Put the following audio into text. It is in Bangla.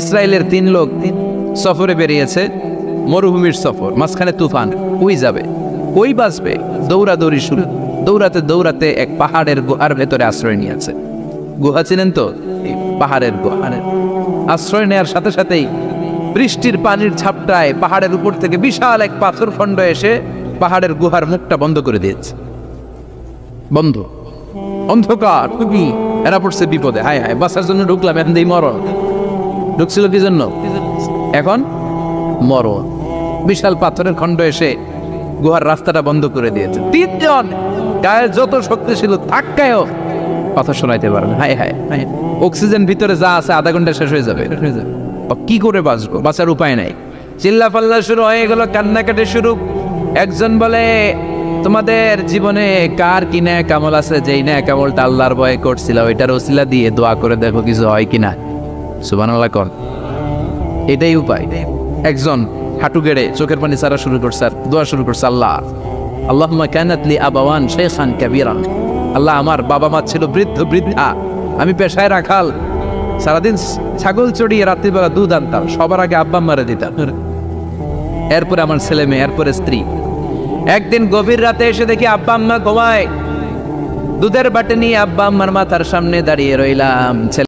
ইসরায়েলের 3 লোক সফরে বেরিয়েছে, মরুভূমির সফর, মাঝখানে তুফান। ওই যাবে, ওই বাঁচবে, দৌড়াদৌড়ি শুরু। দৌড়াতে দৌড়াতে এক পাহাড়ের গুহার ভেতরে আশ্রয় নিয়েছে। গুহা চিনেন তো? পাহাড়ের গুহা। আশ্রয় নেওয়ার সাথে সাথেই বৃষ্টির পানির ঝাপটায় পাহাড়ের উপর থেকে বিশাল এক পাথর খণ্ড এসে পাহাড়ের গুহার মুখটা বন্ধ করে দিয়েছে। বন্ধ, অন্ধকার, খুবই। এরা পড়ছে বিপদে। হায় হায়, বাঁচার জন্য ঢুকলাম, এখন এই মরণ। ঢুকছিল কি জন্য? এখন মরণ। বিশাল পাথরের খণ্ড এসে গুহার রাস্তাটা বন্ধ করে দিয়েছে। 3 জন গায়ে যত শক্তি ছিল ধাক্কায়ও কথা শোনাইতে পারে না। হায় হায় হায়, অক্সিজেন ভিতরে যা আছে আধা ঘন্টা শেষ হয়ে যাবে। কি করে বাঁচবো? বাঁচার উপায় নাই। চিল্লা পাল্লা শুরু হয়ে গেল, কান্নাকাটি শুরু। একজন বলে, তোমাদের জীবনে কার কি ন্যাক আমল আছে, যেই ন্যাক আমলটা আল্লাহর ভয়ে করছিল, ওইটার ওসিলা দিয়ে দোয়া করে দেখো কিছু হয় কিনা। সুবহানাল্লাহ কর, এটাই উপায়। একজন হাঁটু গেড়ে চোখের পানি ছাড়া শুরু করছে, আর দোয়া শুরু করছে, আল্লাহ আল্লাহুম্মা কানাত লি আবাওয়ান শাইখান কাবীরান। আল্লাহ, আমার বাবা মা ছিল বৃদ্ধ বৃদ্ধা, আমি পেশায় রাখাল, সারাদিন ছাগল চড়িয়ে রাত্রিবেলা দুধ আনতাম, সবার আগে আব্বা আম্মারে দিতাম, এরপরে আমার ছেলে মেয়ে, এরপরে স্ত্রী। একদিন গভীর রাতে এসে দেখি আব্বা আম্মা ঘুমায়। দুধের বাটি নিয়ে আব্বা আম্মার মাথার সামনে দাঁড়িয়ে রইলাম।